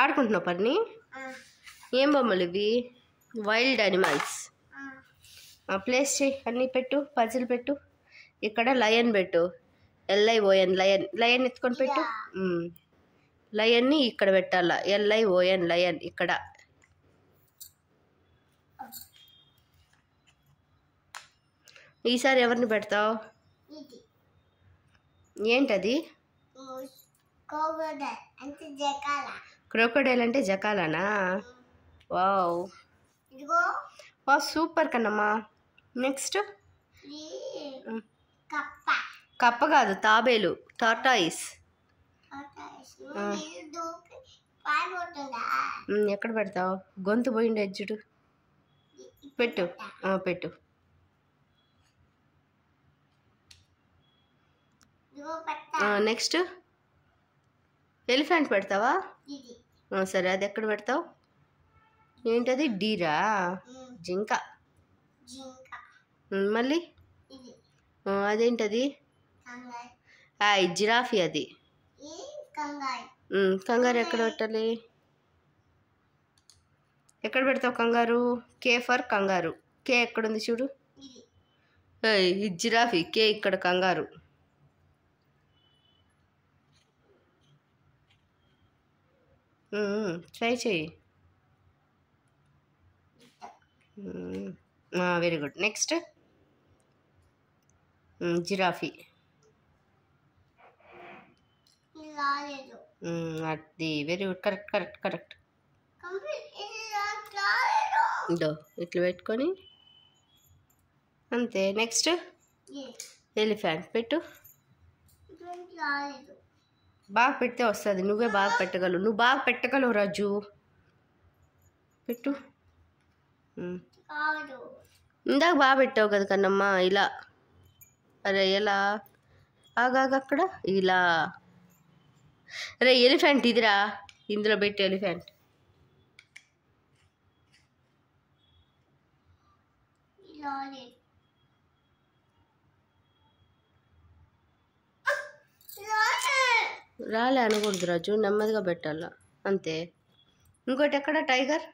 ఆడుకుంటున్నావు పని? ఏం బొమ్మలు ఇవి? Wild animals. ప్లేస్ చేయి, అన్నీ పెట్టు, పజిల్ పెట్టు. ఇక్కడ లయన్ పెట్టు, LION లయన్. లయన్ ఎత్తుకొని పెట్టు. లయన్ని ఇక్కడ పెట్టాలా, LION లయన్. ఇక్కడ ఈసారి ఎవరిని పెడతావు? ఏంటది? క్రోకోడైల్ అంటే జకాలానా? Wow wow, super Kannamma. Next కప్ప కాదు, తాబేలు, టార్టాయిస్. ఎక్కడ పెడతావు? గొంతు పోయిండే చూడు. పెట్టు పెట్టు. నెక్స్ట్ ఎలిఫెంట్ పెడతావా? సరే, అది ఎక్కడ పెడతావు? ఏంటది? డీరా, జింక. మళ్ళీ అదేంటది? జిరాఫీ. అది కంగారు ఎక్కడ పెట్టాలి? ఎక్కడ పెడతావు కంగారు? K ఫర్ కంగారు. K ఎక్కడుంది చూడు. జిరాఫీ, K ఇక్కడ కంగారు. ట్రై చేయి. Very good. Next giraffe. అది very good. Correct correct correct. ఇదో ఇట్లా పెట్టుకొని అంతే. నెక్స్ట్ ఎలిఫెంట్ పెట్టు. బాగా పెడితే వస్తుంది. నువ్వే బాగా పెట్టగలవు. నువ్వు బాగా పెట్టగలవు రాజు. పెట్టు. ఇందాక బాగా పెట్టావు కదా కన్నమ్మ. ఇలా. అరే ఎలా? అక్కడ ఇలా. అరే ఎలిఫెంట్ ఇదిరా, ఇందులో పెట్టు ఎలిఫెంట్. రాలే అనకూడదు రాజు, నెమ్మదిగా పెట్టాల అంతే. ఇంకోటి ఎక్కడ? టైగర్.